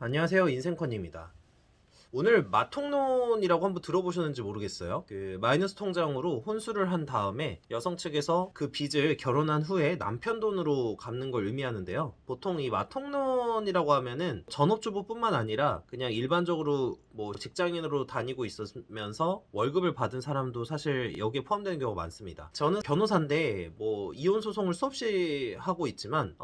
안녕하세요, 인생컨입니다. 오늘 마통론이라고 한번 들어보셨는지 모르겠어요. 그 마이너스 통장으로 혼수를 한 다음에 여성 측에서 그 빚을 결혼한 후에 남편 돈으로 갚는 걸 의미하는데요. 보통 이 마통론이라고 하면은 전업주부뿐만 아니라 그냥 일반적으로 뭐 직장인으로 다니고 있으면서 월급을 받은 사람도 사실 여기에 포함되는 경우가 많습니다. 저는 변호사인데 뭐 이혼 소송을 수없이 하고 있지만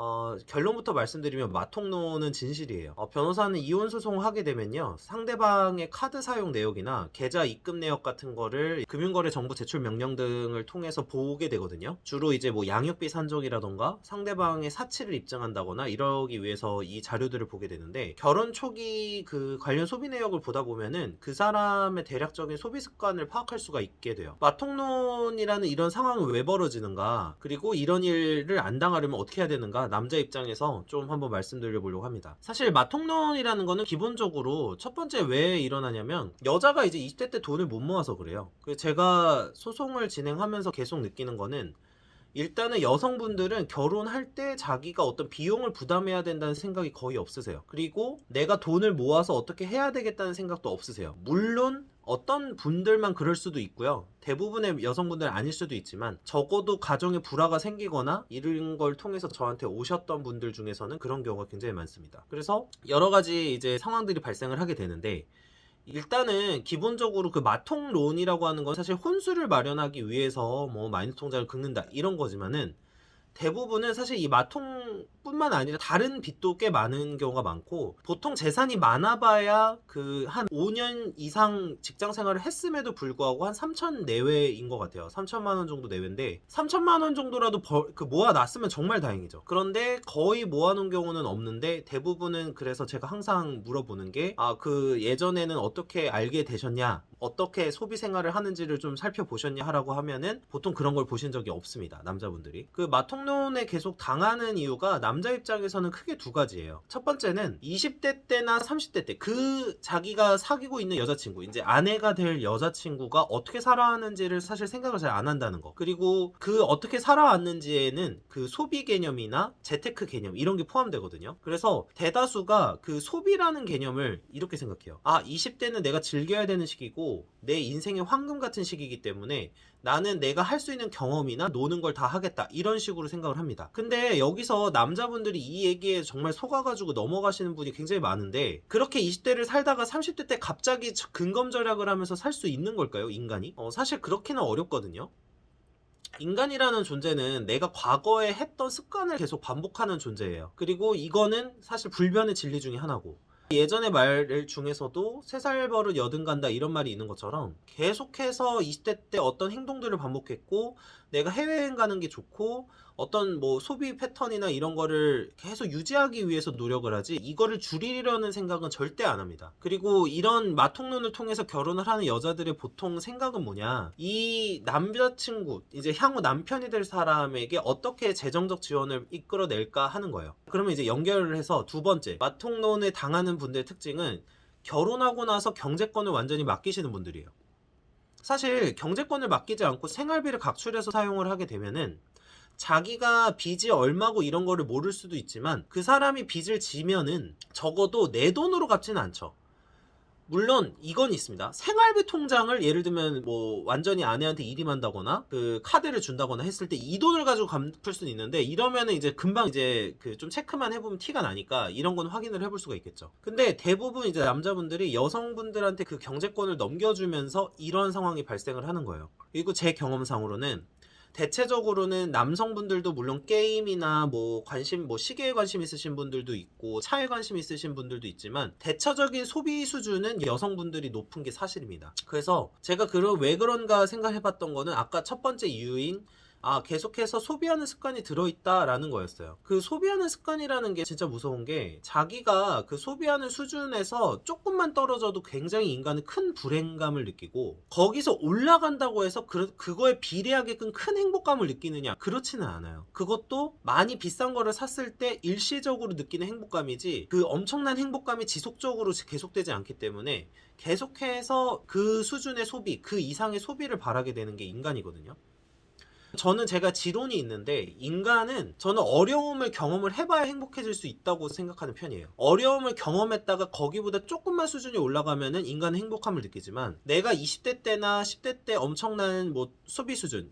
결론부터 말씀드리면 마통론은 진실이에요. 변호사는 이혼 소송을 하게 되면요, 상대방의 카드 사용 내역이나 계좌 입금 내역 같은 거를 금융거래 정보 제출 명령 등을 통해서 보게 되거든요. 주로 이제 뭐 양육비 산정이라던가 상대방의 사치를 입증한다거나 이러기 위해서 이 자료들을 보게 되는데, 결혼 초기 그 관련 소비 내역을 보다 보면은 그 사람의 대략적인 소비 습관을 파악할 수가 있게 돼요. 마통론이라는 이런 상황은 왜 벌어지는가, 그리고 이런 일을 안 당하려면 어떻게 해야 되는가, 남자 입장에서 좀 한번 말씀드려 보려고 합니다. 사실 마통론이라는 거는 기본적으로 첫 번째 왜 일어나냐면, 여자가 이제 20대 때 돈을 못 모아서 그래요. 제가 소송을 진행하면서 계속 느끼는 거는, 일단은 여성분들은 결혼할 때 자기가 어떤 비용을 부담해야 된다는 생각이 거의 없으세요. 그리고 내가 돈을 모아서 어떻게 해야 되겠다는 생각도 없으세요. 물론 어떤 분들만 그럴 수도 있고요, 대부분의 여성분들은 아닐 수도 있지만 적어도 가정에 불화가 생기거나 이런 걸 통해서 저한테 오셨던 분들 중에서는 그런 경우가 굉장히 많습니다. 그래서 여러 가지 이제 상황들이 발생을 하게 되는데, 일단은 기본적으로 그 마통론이라고 하는 건 사실 혼수를 마련하기 위해서 뭐 마이너스 통장을 긁는다 이런 거지만은, 대부분은 사실 이 마통뿐만 아니라 다른 빚도 꽤 많은 경우가 많고, 보통 재산이 많아봐야 그 한 5년 이상 직장 생활을 했음에도 불구하고 한 3천 내외인 것 같아요. 3천만 원 정도 내외인데, 3천만 원 정도라도 모아놨으면 정말 다행이죠. 그런데 거의 모아놓은 경우는 없는데, 대부분은 그래서 제가 항상 물어보는 게, 그 예전에는 어떻게 알게 되셨냐, 어떻게 소비 생활을 하는지를 좀 살펴보셨냐 하라고 하면은 보통 그런 걸 보신 적이 없습니다, 남자분들이. 그 마통론에 계속 당하는 이유가 남자 입장에서는 크게 두 가지예요. 첫 번째는 20대 때나 30대 때 그 자기가 사귀고 있는 여자친구, 이제 아내가 될 여자친구가 어떻게 살아왔는지를 사실 생각을 잘 안 한다는 거. 그리고 그 어떻게 살아왔는지에는 그 소비 개념이나 재테크 개념 이런 게 포함되거든요. 그래서 대다수가 그 소비라는 개념을 이렇게 생각해요. 20대는 내가 즐겨야 되는 시기고 내 인생의 황금 같은 시기이기 때문에 나는 내가 할 수 있는 경험이나 노는 걸 다 하겠다, 이런 식으로 생각을 합니다. 근데 여기서 남자분들이 이 얘기에 정말 속아가지고 넘어가시는 분이 굉장히 많은데, 그렇게 20대를 살다가 30대 때 갑자기 근검절약을 하면서 살 수 있는 걸까요, 인간이? 사실 그렇게는 어렵거든요. 인간이라는 존재는 내가 과거에 했던 습관을 계속 반복하는 존재예요. 그리고 이거는 사실 불변의 진리 중에 하나고, 예전의 말 중에서도 3살 버릇 여든 간다 이런 말이 있는 것처럼, 계속해서 20대 때 어떤 행동들을 반복했고 내가 해외여행 가는 게 좋고 어떤 뭐 소비 패턴이나 이런 거를 계속 유지하기 위해서 노력을 하지, 이거를 줄이려는 생각은 절대 안 합니다. 그리고 이런 마통론을 통해서 결혼을 하는 여자들의 보통 생각은 뭐냐, 이 남자친구, 이제 향후 남편이 될 사람에게 어떻게 재정적 지원을 이끌어낼까 하는 거예요. 그러면 이제 연결을 해서 두 번째, 마통론에 당하는 분들의 특징은 결혼하고 나서 경제권을 완전히 맡기시는 분들이에요. 사실 경제권을 맡기지 않고 생활비를 각출해서 사용을 하게 되면은, 자기가 빚이 얼마고 이런 거를 모를 수도 있지만 그 사람이 빚을 지면은 적어도 내 돈으로 갚지는 않죠. 물론 이건 있습니다. 생활비 통장을 예를 들면 뭐 완전히 아내한테 일임한다거나 그 카드를 준다거나 했을 때 이 돈을 가지고 갚을 수는 있는데, 이러면은 이제 금방 이제 그 좀 체크만 해보면 티가 나니까 이런 건 확인을 해볼 수가 있겠죠. 근데 대부분 이제 남자분들이 여성분들한테 그 경제권을 넘겨주면서 이런 상황이 발생을 하는 거예요. 그리고 제 경험상으로는 대체적으로는 남성분들도 물론 게임이나 뭐 관심, 뭐 시계에 관심 있으신 분들도 있고 차에 관심 있으신 분들도 있지만, 대처적인 소비 수준은 여성분들이 높은 게 사실입니다. 그래서 제가 왜 그런가 생각해봤던 거는, 아까 첫 번째 이유인 계속해서 소비하는 습관이 들어있다라는 거였어요. 그 소비하는 습관이라는 게 진짜 무서운 게, 자기가 그 소비하는 수준에서 조금만 떨어져도 굉장히 인간은 큰 불행감을 느끼고, 거기서 올라간다고 해서 그거에 비례하게끔 큰 행복감을 느끼느냐, 그렇지는 않아요. 그것도 많이 비싼 거를 샀을 때 일시적으로 느끼는 행복감이지, 그 엄청난 행복감이 지속적으로 계속되지 않기 때문에 계속해서 그 수준의 소비, 그 이상의 소비를 바라게 되는 게 인간이거든요. 저는 제가 지론이 있는데, 인간은 저는 어려움을 경험을 해봐야 행복해질 수 있다고 생각하는 편이에요. 어려움을 경험했다가 거기보다 조금만 수준이 올라가면은 인간은 행복함을 느끼지만, 내가 20대 때나 10대 때 엄청난 뭐 소비 수준,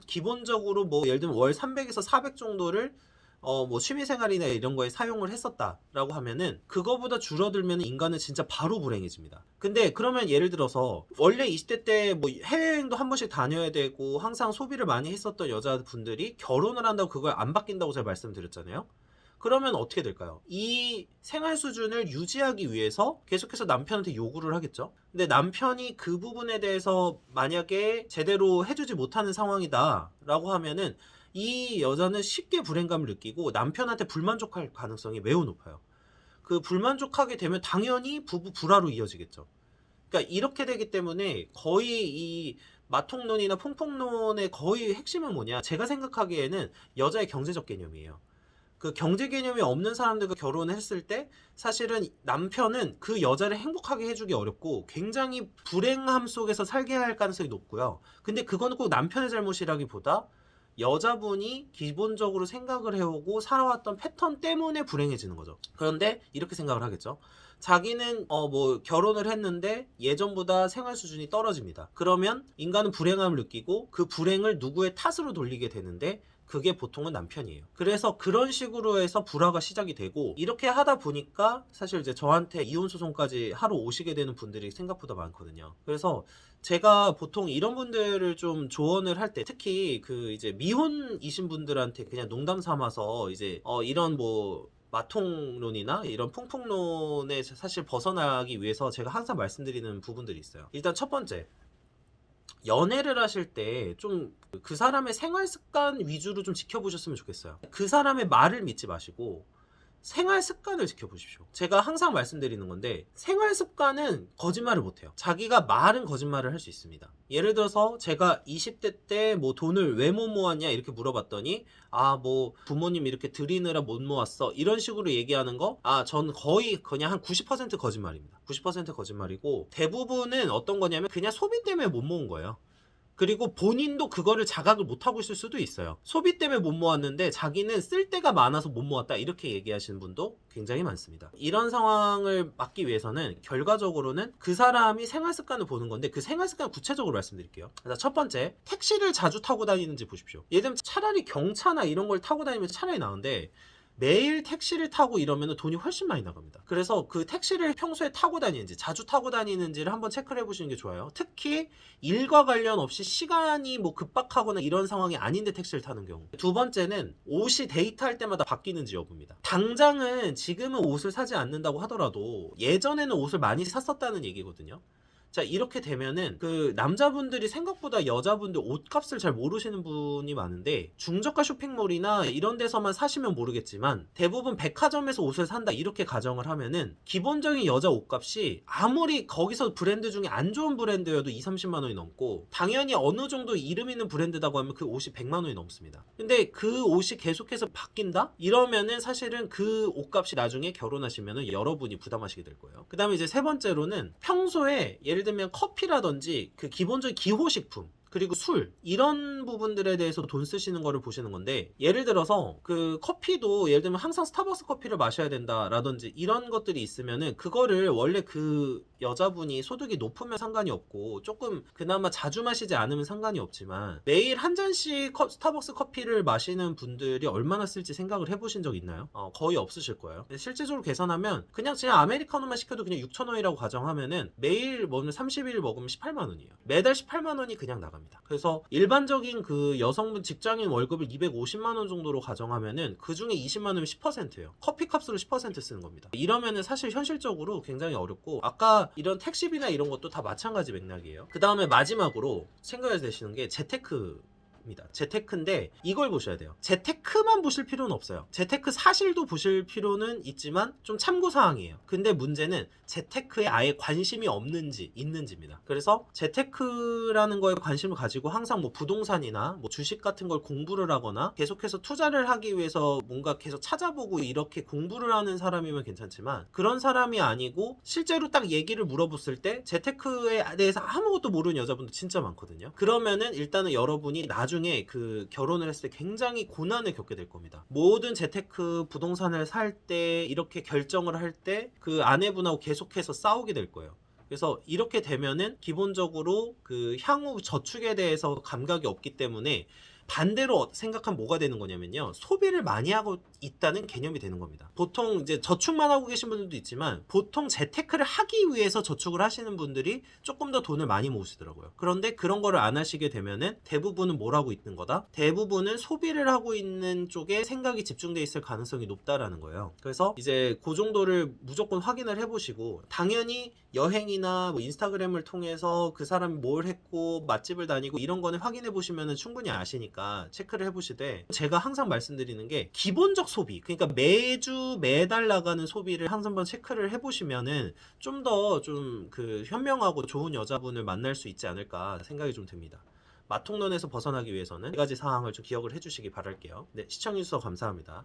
기본적으로 뭐 예를 들면 월 300에서 400 정도를 뭐 취미생활이나 이런 거에 사용을 했었다라고 하면은, 그거보다 줄어들면 인간은 진짜 바로 불행해집니다. 근데 그러면 예를 들어서 원래 20대 때 뭐 해외여행도 한 번씩 다녀야 되고 항상 소비를 많이 했었던 여자분들이 결혼을 한다고 그걸 안 바뀐다고 제가 말씀드렸잖아요. 그러면 어떻게 될까요? 이 생활 수준을 유지하기 위해서 계속해서 남편한테 요구를 하겠죠. 근데 남편이 그 부분에 대해서 만약에 제대로 해주지 못하는 상황이다 라고 하면은, 이 여자는 쉽게 불행감을 느끼고 남편한테 불만족할 가능성이 매우 높아요. 그 불만족하게 되면 당연히 부부 불화로 이어지겠죠. 그러니까 이렇게 되기 때문에 거의 이 마통론이나 퐁퐁론의 거의 핵심은 뭐냐, 제가 생각하기에는 여자의 경제적 개념이에요. 그 경제 개념이 없는 사람들과 결혼했을 때 사실은 남편은 그 여자를 행복하게 해주기 어렵고 굉장히 불행함 속에서 살게 할 가능성이 높고요. 근데 그거는 꼭 남편의 잘못이라기보다 여자분이 기본적으로 생각을 해오고 살아왔던 패턴 때문에 불행해지는 거죠. 그런데 이렇게 생각을 하겠죠. 자기는 뭐 결혼을 했는데 예전보다 생활 수준이 떨어집니다. 그러면 인간은 불행함을 느끼고 그 불행을 누구의 탓으로 돌리게 되는데, 그게 보통은 남편이에요. 그래서 그런 식으로 해서 불화가 시작이 되고, 이렇게 하다 보니까 사실 이제 저한테 이혼 소송까지 하러 오시게 되는 분들이 생각보다 많거든요. 그래서 제가 보통 이런 분들을 좀 조언을 할 때, 특히 그 이제 미혼이신 분들한테 그냥 농담 삼아서 이제 이런 뭐 마통론이나 이런 풍풍론에 사실 벗어나기 위해서 제가 항상 말씀드리는 부분들이 있어요. 일단 첫 번째, 연애를 하실 때 좀 그 사람의 생활 습관 위주로 좀 지켜보셨으면 좋겠어요. 그 사람의 말을 믿지 마시고 생활 습관을 지켜보십시오. 제가 항상 말씀드리는 건데, 생활 습관은 거짓말을 못해요. 자기가 말은 거짓말을 할 수 있습니다. 예를 들어서 제가 20대 때 뭐 돈을 왜 못 모았냐 이렇게 물어봤더니, 뭐 부모님 이렇게 드리느라 못 모았어 이런 식으로 얘기하는 거, 저는 거의 그냥 한 90% 거짓말입니다. 90% 거짓말이고, 대부분은 어떤 거냐면 그냥 소비 때문에 못 모은 거예요. 그리고 본인도 그거를 자각을 못하고 있을 수도 있어요. 소비 때문에 못 모았는데 자기는 쓸 데가 많아서 못 모았다 이렇게 얘기하시는 분도 굉장히 많습니다. 이런 상황을 막기 위해서는 결과적으로는 그 사람이 생활 습관을 보는 건데, 그 생활 습관 구체적으로 말씀드릴게요. 첫 번째, 택시를 자주 타고 다니는지 보십시오. 예를 들면 차라리 경차나 이런 걸 타고 다니면 차라리 나은데, 매일 택시를 타고 이러면 돈이 훨씬 많이 나갑니다. 그래서 그 택시를 평소에 타고 다니는지, 자주 타고 다니는지를 한번 체크를 해보시는 게 좋아요. 특히 일과 관련 없이 시간이 뭐 급박하거나 이런 상황이 아닌데 택시를 타는 경우. 두 번째는 옷이 데이트할 때마다 바뀌는지 여부입니다. 당장은 지금은 옷을 사지 않는다고 하더라도 예전에는 옷을 많이 샀었다는 얘기거든요. 자, 이렇게 되면은 그 남자분들이 생각보다 여자분들 옷값을 잘 모르시는 분이 많은데, 중저가 쇼핑몰이나 이런 데서만 사시면 모르겠지만 대부분 백화점에서 옷을 산다 이렇게 가정을 하면은, 기본적인 여자 옷값이 아무리 거기서 브랜드 중에 안 좋은 브랜드여도 2-30만 원이 넘고, 당연히 어느 정도 이름 있는 브랜드다고 하면 그 옷이 100만 원이 넘습니다. 근데 그 옷이 계속해서 바뀐다? 이러면은 사실은 그 옷값이 나중에 결혼하시면은 여러분이 부담하시게 될 거예요. 그 다음에 이제 세 번째로는, 평소에 예를 들면 커피라든지 그 기본적인 기호식품, 그리고 술, 이런 부분들에 대해서 돈 쓰시는 거를 보시는 건데, 예를 들어서 그 커피도 예를 들면 항상 스타벅스 커피를 마셔야 된다라든지 이런 것들이 있으면은, 그거를 원래 그 여자분이 소득이 높으면 상관이 없고 조금 그나마 자주 마시지 않으면 상관이 없지만, 매일 한 잔씩 스타벅스 커피를 마시는 분들이 얼마나 쓸지 생각을 해보신 적 있나요? 거의 없으실 거예요. 실제적으로 계산하면 그냥 아메리카노만 시켜도 그냥 6,000원이라고 가정하면은 매일 먹는 30일 먹으면 18만 원이에요. 매달 18만 원이 그냥 나갑니다. 그래서 일반적인 그 여성분 직장인 월급을 250만 원 정도로 가정하면은 그 중에 20만 원이면 10%예요. 커피 값으로 10% 쓰는 겁니다. 이러면은 사실 현실적으로 굉장히 어렵고, 아까 이런 택시비나 이런 것도 다 마찬가지 맥락이에요. 그 다음에 마지막으로 생각해야 되시는 게 재테크 입니다. 재테크인데 이걸 보셔야 돼요. 재테크만 보실 필요는 없어요. 재테크 사실도 보실 필요는 있지만 좀 참고사항이에요. 근데 문제는 재테크에 아예 관심이 없는지 있는지입니다. 그래서 재테크라는 거에 관심을 가지고 항상 뭐 부동산이나 뭐 주식 같은 걸 공부를 하거나 계속해서 투자를 하기 위해서 뭔가 계속 찾아보고 이렇게 공부를 하는 사람이면 괜찮지만, 그런 사람이 아니고 실제로 딱 얘기를 물어봤을 때 재테크에 대해서 아무것도 모르는 여자분도 진짜 많거든요. 그러면은 일단은 여러분이 나중에 나중에 그 결혼을 했을 때 굉장히 고난을 겪게 될 겁니다. 모든 재테크 부동산을 살 때 이렇게 결정을 할 때 그 아내분하고 계속해서 싸우게 될 거예요. 그래서 이렇게 되면은 기본적으로 그 향후 저축에 대해서 감각이 없기 때문에 반대로 생각하면 뭐가 되는 거냐면요. 소비를 많이 하고 있다는 개념이 되는 겁니다. 보통 이제 저축만 하고 계신 분들도 있지만 보통 재테크를 하기 위해서 저축을 하시는 분들이 조금 더 돈을 많이 모으시더라고요. 그런데 그런 거를 안 하시게 되면은 대부분은 뭘 하고 있는 거다? 대부분은 소비를 하고 있는 쪽에 생각이 집중돼 있을 가능성이 높다라는 거예요. 그래서 이제 그 정도를 무조건 확인을 해보시고 당연히 여행이나 뭐 인스타그램을 통해서 그 사람이 뭘 했고 맛집을 다니고 이런 거는 확인해 보시면 충분히 아시니까 체크를 해보시되 제가 항상 말씀드리는 게 기본적 소비 그러니까 매주 매달 나가는 소비를 항상 한번 체크를 해보시면은 좀 더 좀 그 현명하고 좋은 여자분을 만날 수 있지 않을까 생각이 좀 듭니다. 맛통론에서 벗어나기 위해서는 네 가지 사항을 좀 기억을 해주시기 바랄게요. 네, 시청해주셔서 감사합니다.